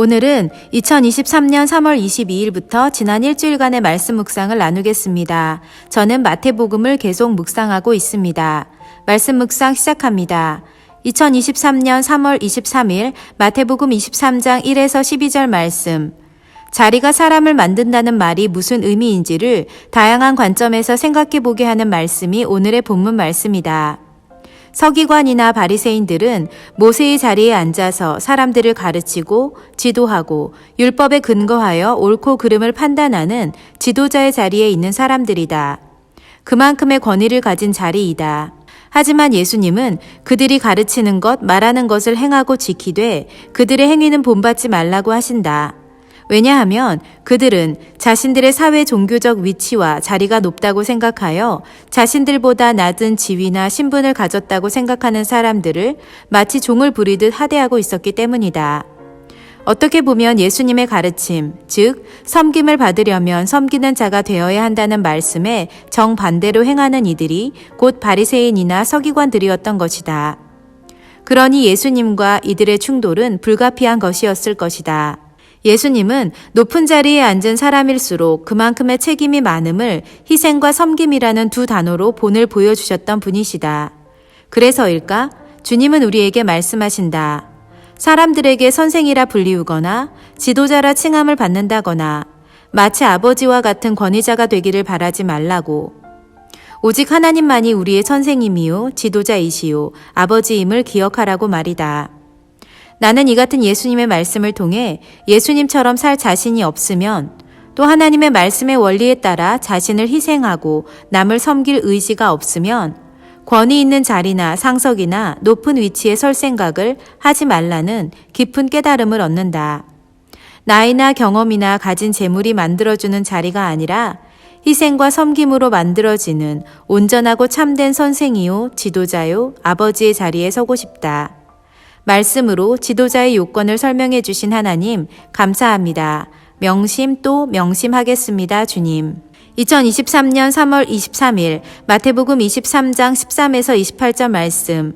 오늘은 2023년 3월 22일부터 지난 일주일간의 말씀 묵상을 나누겠습니다. 저는 마태복음을 계속 묵상하고 있습니다. 말씀 묵상 시작합니다. 2023년 3월 23일 마태복음 23장 1에서 12절 말씀. 자리가 사람을 만든다는 말이 무슨 의미인지를 다양한 관점에서 생각해 보게 하는 말씀이 오늘의 본문 말씀이다. 서기관이나 바리새인들은 모세의 자리에 앉아서 사람들을 가르치고 지도하고 율법에 근거하여 옳고 그름을 판단하는 지도자의 자리에 있는 사람들이다. 그만큼의 권위를 가진 자리이다. 하지만 예수님은 그들이 가르치는 것, 말하는 것을 행하고 지키되 그들의 행위는 본받지 말라고 하신다. 왜냐하면 그들은 자신들의 사회 종교적 위치와 자리가 높다고 생각하여 자신들보다 낮은 지위나 신분을 가졌다고 생각하는 사람들을 마치 종을 부리듯 하대하고 있었기 때문이다. 어떻게 보면 예수님의 가르침, 즉 섬김을 받으려면 섬기는 자가 되어야 한다는 말씀에 정반대로 행하는 이들이 곧 바리새인이나 서기관들이었던 것이다. 그러니 예수님과 이들의 충돌은 불가피한 것이었을 것이다. 예수님은 높은 자리에 앉은 사람일수록 그만큼의 책임이 많음을 희생과 섬김이라는 두 단어로 본을 보여주셨던 분이시다. 그래서일까? 주님은 우리에게 말씀하신다. 사람들에게 선생이라 불리우거나 지도자라 칭함을 받는다거나 마치 아버지와 같은 권위자가 되기를 바라지 말라고. 오직 하나님만이 우리의 선생님이요 지도자이시요 아버지임을 기억하라고 말이다. 나는 이 같은 예수님의 말씀을 통해 예수님처럼 살 자신이 없으면 또 하나님의 말씀의 원리에 따라 자신을 희생하고 남을 섬길 의지가 없으면 권위 있는 자리나 상석이나 높은 위치에 설 생각을 하지 말라는 깊은 깨달음을 얻는다. 나이나 경험이나 가진 재물이 만들어주는 자리가 아니라 희생과 섬김으로 만들어지는 온전하고 참된 선생이요 지도자요 아버지의 자리에 서고 싶다. 말씀으로 지도자의 요건을 설명해 주신 하나님 감사합니다. 명심 또 명심하겠습니다, 주님. 2023년 3월 23일 마태복음 23장 13에서 28절 말씀.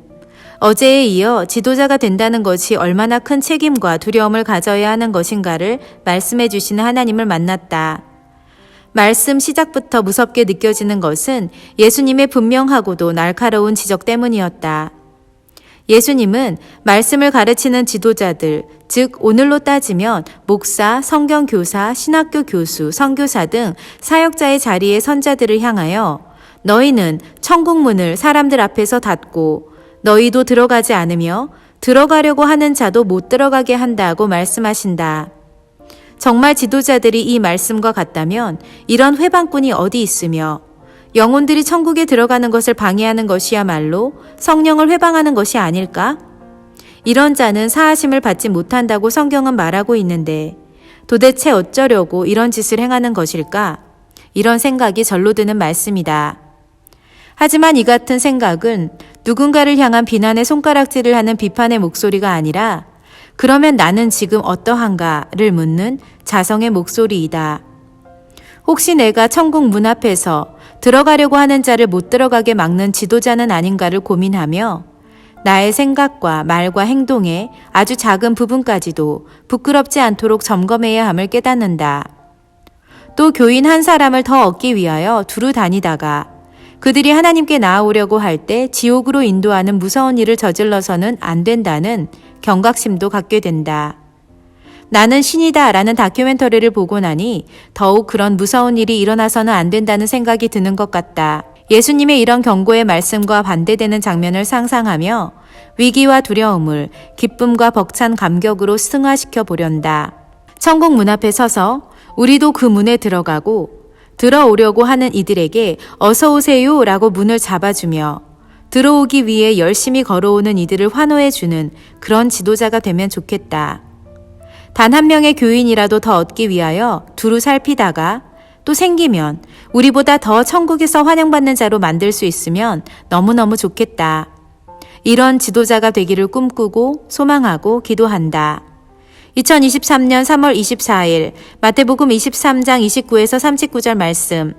어제에 이어 지도자가 된다는 것이 얼마나 큰 책임과 두려움을 가져야 하는 것인가를 말씀해 주시는 하나님을 만났다. 말씀 시작부터 무섭게 느껴지는 것은 예수님의 분명하고도 날카로운 지적 때문이었다. 예수님은 말씀을 가르치는 지도자들, 즉 오늘로 따지면 목사, 성경교사, 신학교 교수, 선교사 등 사역자의 자리에 선 자들을 향하여 너희는 천국 문을 사람들 앞에서 닫고 너희도 들어가지 않으며 들어가려고 하는 자도 못 들어가게 한다고 말씀하신다. 정말 지도자들이 이 말씀과 같다면 이런 회방꾼이 어디 있으며 영혼들이 천국에 들어가는 것을 방해하는 것이야말로 성령을 회방하는 것이 아닐까? 이런 자는 사하심을 받지 못한다고 성경은 말하고 있는데 도대체 어쩌려고 이런 짓을 행하는 것일까? 이런 생각이 절로 드는 말씀이다. 하지만 이 같은 생각은 누군가를 향한 비난의 손가락질을 하는 비판의 목소리가 아니라 그러면 나는 지금 어떠한가를 묻는 자성의 목소리이다. 혹시 내가 천국 문 앞에서 들어가려고 하는 자를 못 들어가게 막는 지도자는 아닌가를 고민하며 나의 생각과 말과 행동의 아주 작은 부분까지도 부끄럽지 않도록 점검해야 함을 깨닫는다. 또 교인 한 사람을 더 얻기 위하여 두루 다니다가 그들이 하나님께 나아오려고 할 때 지옥으로 인도하는 무서운 일을 저질러서는 안 된다는 경각심도 갖게 된다. 나는 신이다 라는 다큐멘터리를 보고 나니 더욱 그런 무서운 일이 일어나서는 안 된다는 생각이 드는 것 같다. 예수님의 이런 경고의 말씀과 반대되는 장면을 상상하며 위기와 두려움을 기쁨과 벅찬 감격으로 승화시켜 보련다. 천국 문 앞에 서서 우리도 그 문에 들어가고 들어오려고 하는 이들에게 어서 오세요 라고 문을 잡아주며 들어오기 위해 열심히 걸어오는 이들을 환호해주는 그런 지도자가 되면 좋겠다. 단 한 명의 교인이라도 더 얻기 위하여 두루 살피다가 또 생기면 우리보다 더 천국에서 환영받는 자로 만들 수 있으면 너무너무 좋겠다. 이런 지도자가 되기를 꿈꾸고 소망하고 기도한다. 2023년 3월 24일 마태복음 23장 29에서 39절 말씀.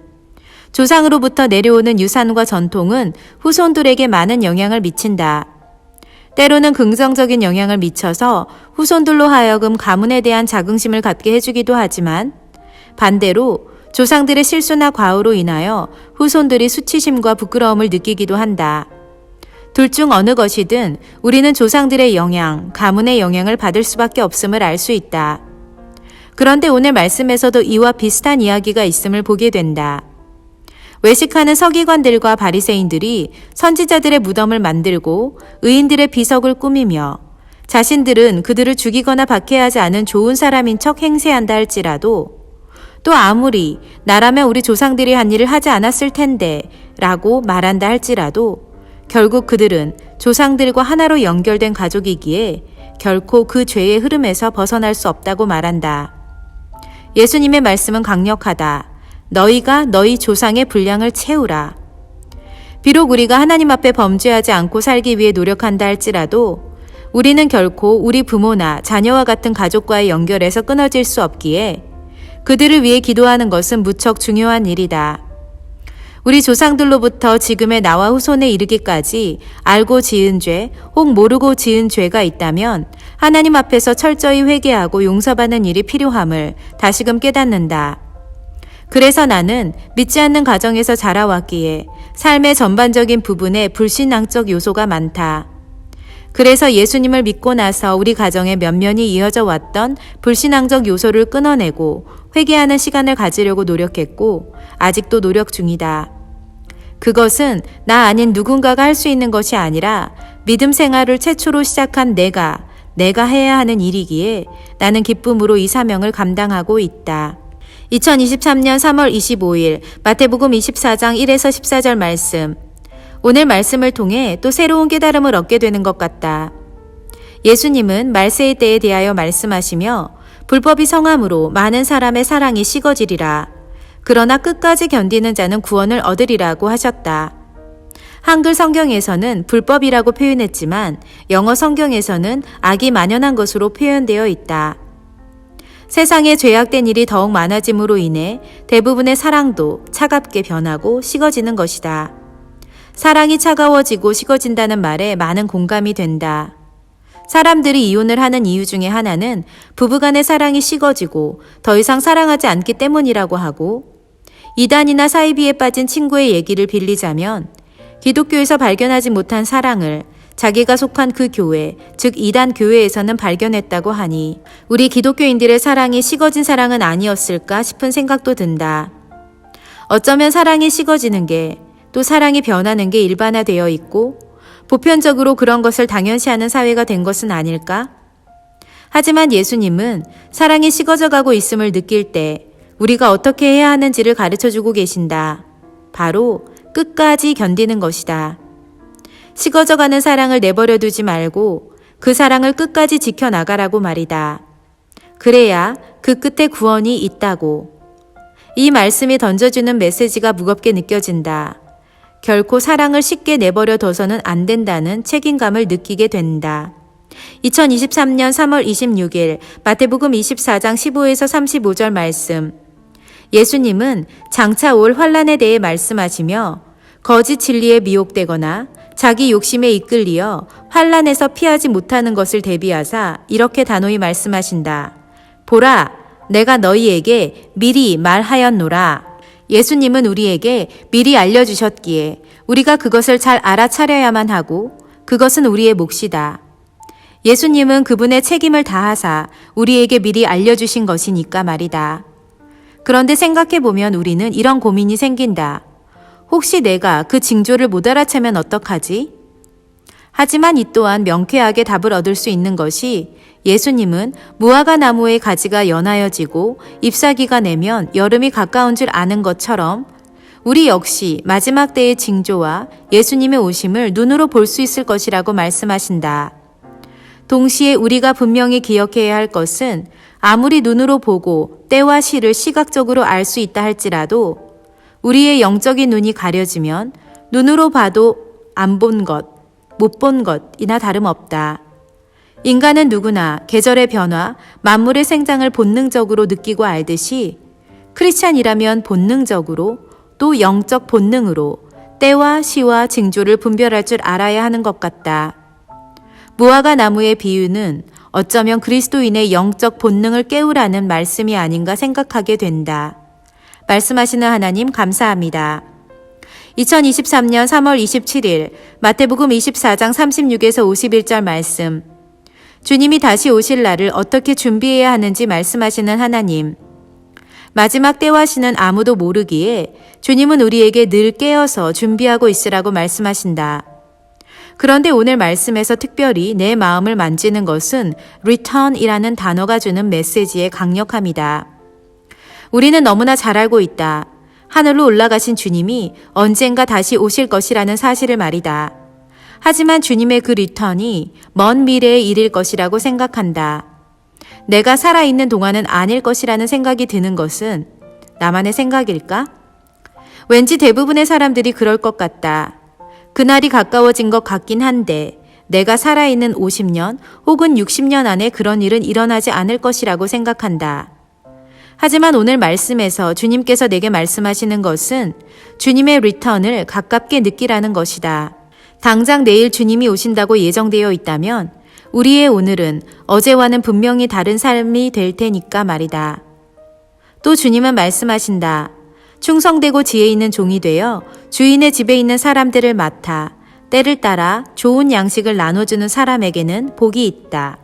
조상으로부터 내려오는 유산과 전통은 후손들에게 많은 영향을 미친다. 때로는 긍정적인 영향을 미쳐서 후손들로 하여금 가문에 대한 자긍심을 갖게 해주기도 하지만 반대로 조상들의 실수나 과오로 인하여 후손들이 수치심과 부끄러움을 느끼기도 한다. 둘 중 어느 것이든 우리는 조상들의 영향, 가문의 영향을 받을 수밖에 없음을 알 수 있다. 그런데 오늘 말씀에서도 이와 비슷한 이야기가 있음을 보게 된다. 외식하는 서기관들과 바리새인들이 선지자들의 무덤을 만들고 의인들의 비석을 꾸미며 자신들은 그들을 죽이거나 박해하지 않은 좋은 사람인 척 행세한다 할지라도 또 아무리 나라면 우리 조상들이 한 일을 하지 않았을 텐데 라고 말한다 할지라도 결국 그들은 조상들과 하나로 연결된 가족이기에 결코 그 죄의 흐름에서 벗어날 수 없다고 말한다. 예수님의 말씀은 강력하다. 너희가 너희 조상의 분량을 채우라. 비록 우리가 하나님 앞에 범죄하지 않고 살기 위해 노력한다 할지라도 우리는 결코 우리 부모나 자녀와 같은 가족과의 연결에서 끊어질 수 없기에 그들을 위해 기도하는 것은 무척 중요한 일이다. 우리 조상들로부터 지금의 나와 후손에 이르기까지 알고 지은 죄, 혹 모르고 지은 죄가 있다면 하나님 앞에서 철저히 회개하고 용서받는 일이 필요함을 다시금 깨닫는다. 그래서 나는 믿지 않는 가정에서 자라왔기에 삶의 전반적인 부분에 불신앙적 요소가 많다. 그래서 예수님을 믿고 나서 우리 가정에 면면이 이어져 왔던 불신앙적 요소를 끊어내고 회개하는 시간을 가지려고 노력했고 아직도 노력 중이다. 그것은 나 아닌 누군가가 할 수 있는 것이 아니라 믿음 생활을 최초로 시작한 내가 해야 하는 일이기에 나는 기쁨으로 이 사명을 감당하고 있다. 2023년 3월 25일 마태복음 24장 1에서 14절 말씀. 오늘 말씀을 통해 또 새로운 깨달음을 얻게 되는 것 같다. 예수님은 말세의 때에 대하여 말씀하시며 불법이 성함으로 많은 사람의 사랑이 식어지리라. 그러나 끝까지 견디는 자는 구원을 얻으리라고 하셨다. 한글 성경에서는 불법이라고 표현했지만 영어 성경에서는 악이 만연한 것으로 표현되어 있다. 세상에 죄악된 일이 더욱 많아짐으로 인해 대부분의 사랑도 차갑게 변하고 식어지는 것이다. 사랑이 차가워지고 식어진다는 말에 많은 공감이 된다. 사람들이 이혼을 하는 이유 중에 하나는 부부간의 사랑이 식어지고 더 이상 사랑하지 않기 때문이라고 하고 이단이나 사이비에 빠진 친구의 얘기를 빌리자면 기독교에서 발견하지 못한 사랑을 자기가 속한 그 교회, 즉 이단 교회에서는 발견했다고 하니 우리 기독교인들의 사랑이 식어진 사랑은 아니었을까 싶은 생각도 든다. 어쩌면 사랑이 식어지는 게 또 사랑이 변하는 게 일반화되어 있고 보편적으로 그런 것을 당연시하는 사회가 된 것은 아닐까? 하지만 예수님은 사랑이 식어져 가고 있음을 느낄 때 우리가 어떻게 해야 하는지를 가르쳐주고 계신다. 바로 끝까지 견디는 것이다. 식어져가는 사랑을 내버려 두지 말고 그 사랑을 끝까지 지켜나가라고 말이다. 그래야 그 끝에 구원이 있다고. 이 말씀이 던져주는 메시지가 무겁게 느껴진다. 결코 사랑을 쉽게 내버려 둬서는 안 된다는 책임감을 느끼게 된다. 2023년 3월 26일 마태복음 24장 15에서 35절 말씀. 예수님은 장차 올 환란에 대해 말씀하시며 거짓 진리에 미혹되거나 자기 욕심에 이끌리어 환란에서 피하지 못하는 것을 대비하사 이렇게 단호히 말씀하신다. 보라, 내가 너희에게 미리 말하였노라. 예수님은 우리에게 미리 알려주셨기에 우리가 그것을 잘 알아차려야만 하고 그것은 우리의 몫이다. 예수님은 그분의 책임을 다하사 우리에게 미리 알려주신 것이니까 말이다. 그런데 생각해보면 우리는 이런 고민이 생긴다. 혹시 내가 그 징조를 못 알아채면 어떡하지? 하지만 이 또한 명쾌하게 답을 얻을 수 있는 것이 예수님은 무화과 나무의 가지가 연하여지고 잎사귀가 내면 여름이 가까운 줄 아는 것처럼 우리 역시 마지막 때의 징조와 예수님의 오심을 눈으로 볼 수 있을 것이라고 말씀하신다. 동시에 우리가 분명히 기억해야 할 것은 아무리 눈으로 보고 때와 시를 시각적으로 알 수 있다 할지라도 우리의 영적인 눈이 가려지면 눈으로 봐도 안 본 것, 못 본 것이나 다름없다. 인간은 누구나 계절의 변화, 만물의 생장을 본능적으로 느끼고 알듯이 크리스찬이라면 본능적으로 또 영적 본능으로 때와 시와 징조를 분별할 줄 알아야 하는 것 같다. 무화과 나무의 비유는 어쩌면 그리스도인의 영적 본능을 깨우라는 말씀이 아닌가 생각하게 된다. 말씀하시는 하나님 감사합니다. 2023년 3월 27일 마태복음 24장 36에서 51절 말씀. 주님이 다시 오실 날을 어떻게 준비해야 하는지 말씀하시는 하나님. 마지막 때와 시는 아무도 모르기에 주님은 우리에게 늘 깨어서 준비하고 있으라고 말씀하신다. 그런데 오늘 말씀에서 특별히 내 마음을 만지는 것은 return이라는 단어가 주는 메시지의 강력함이다. 우리는 너무나 잘 알고 있다. 하늘로 올라가신 주님이 언젠가 다시 오실 것이라는 사실을 말이다. 하지만 주님의 그 리턴이 먼 미래에 이를 것이라고 생각한다. 내가 살아있는 동안은 아닐 것이라는 생각이 드는 것은 나만의 생각일까? 왠지 대부분의 사람들이 그럴 것 같다. 그날이 가까워진 것 같긴 한데 내가 살아있는 50년 혹은 60년 안에 그런 일은 일어나지 않을 것이라고 생각한다. 하지만 오늘 말씀에서 주님께서 내게 말씀하시는 것은 주님의 리턴을 가깝게 느끼라는 것이다. 당장 내일 주님이 오신다고 예정되어 있다면 우리의 오늘은 어제와는 분명히 다른 삶이 될 테니까 말이다. 또 주님은 말씀하신다. 충성되고 지혜 있는 종이 되어 주인의 집에 있는 사람들을 맡아 때를 따라 좋은 양식을 나눠주는 사람에게는 복이 있다.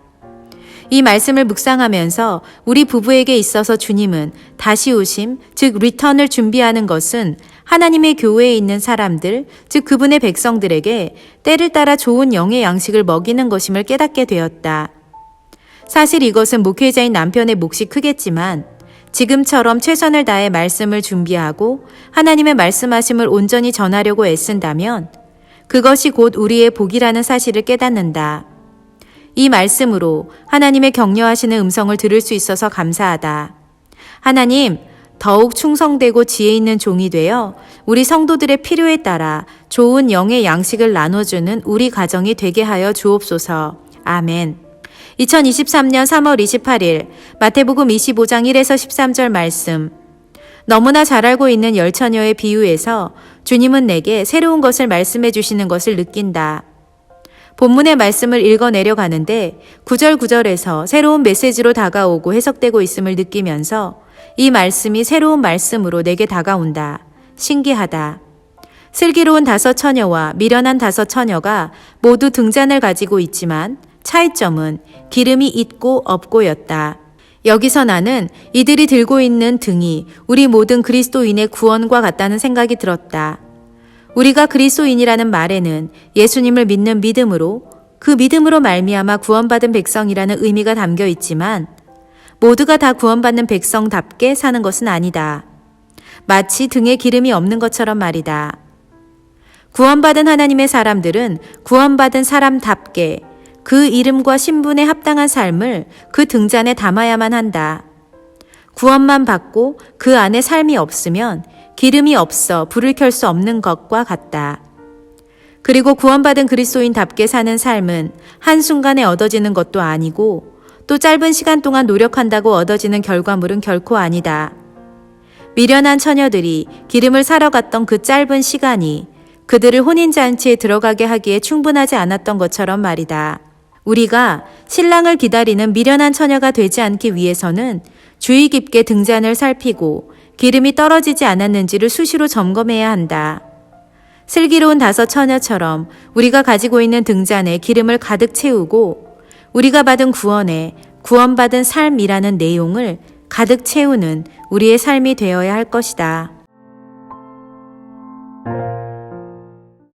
이 말씀을 묵상하면서 우리 부부에게 있어서 주님은 다시 오심, 즉 리턴을 준비하는 것은 하나님의 교회에 있는 사람들, 즉 그분의 백성들에게 때를 따라 좋은 영의 양식을 먹이는 것임을 깨닫게 되었다. 사실 이것은 목회자인 남편의 몫이 크겠지만 지금처럼 최선을 다해 말씀을 준비하고 하나님의 말씀하심을 온전히 전하려고 애쓴다면 그것이 곧 우리의 복이라는 사실을 깨닫는다. 이 말씀으로 하나님의 격려하시는 음성을 들을 수 있어서 감사하다. 하나님, 더욱 충성되고 지혜 있는 종이 되어 우리 성도들의 필요에 따라 좋은 영의 양식을 나눠주는 우리 가정이 되게 하여 주옵소서. 아멘. 2023년 3월 28일 마태복음 25장 1에서 13절 말씀. 너무나 잘 알고 있는 열처녀의 비유에서 주님은 내게 새로운 것을 말씀해 주시는 것을 느낀다. 본문의 말씀을 읽어내려 가는데 9절 9절에서 새로운 메시지로 다가오고 해석되고 있음을 느끼면서 이 말씀이 새로운 말씀으로 내게 다가온다. 신기하다. 슬기로운 5 처녀와 미련한 5 처녀가 모두 등잔을 가지고 있지만 차이점은 기름이 있고 없고였다. 여기서 나는 이들이 들고 있는 등이 우리 모든 그리스도인의 구원과 같다는 생각이 들었다. 우리가 그리스도인이라는 말에는 예수님을 믿는 믿음으로 그 믿음으로 말미암아 구원받은 백성이라는 의미가 담겨 있지만 모두가 다 구원받는 백성답게 사는 것은 아니다. 마치 등에 기름이 없는 것처럼 말이다. 구원받은 하나님의 사람들은 구원받은 사람답게 그 이름과 신분에 합당한 삶을 그 등잔에 담아야만 한다. 구원만 받고 그 안에 삶이 없으면 기름이 없어 불을 켤 수 없는 것과 같다. 그리고 구원받은 그리스도인답게 사는 삶은 한순간에 얻어지는 것도 아니고 또 짧은 시간 동안 노력한다고 얻어지는 결과물은 결코 아니다. 미련한 처녀들이 기름을 사러 갔던 그 짧은 시간이 그들을 혼인잔치에 들어가게 하기에 충분하지 않았던 것처럼 말이다. 우리가 신랑을 기다리는 미련한 처녀가 되지 않기 위해서는 주의 깊게 등잔을 살피고 기름이 떨어지지 않았는지를 수시로 점검해야 한다. 슬기로운 5 처녀처럼 우리가 가지고 있는 등잔에 기름을 가득 채우고 우리가 받은 구원에 구원받은 삶이라는 내용을 가득 채우는 우리의 삶이 되어야 할 것이다.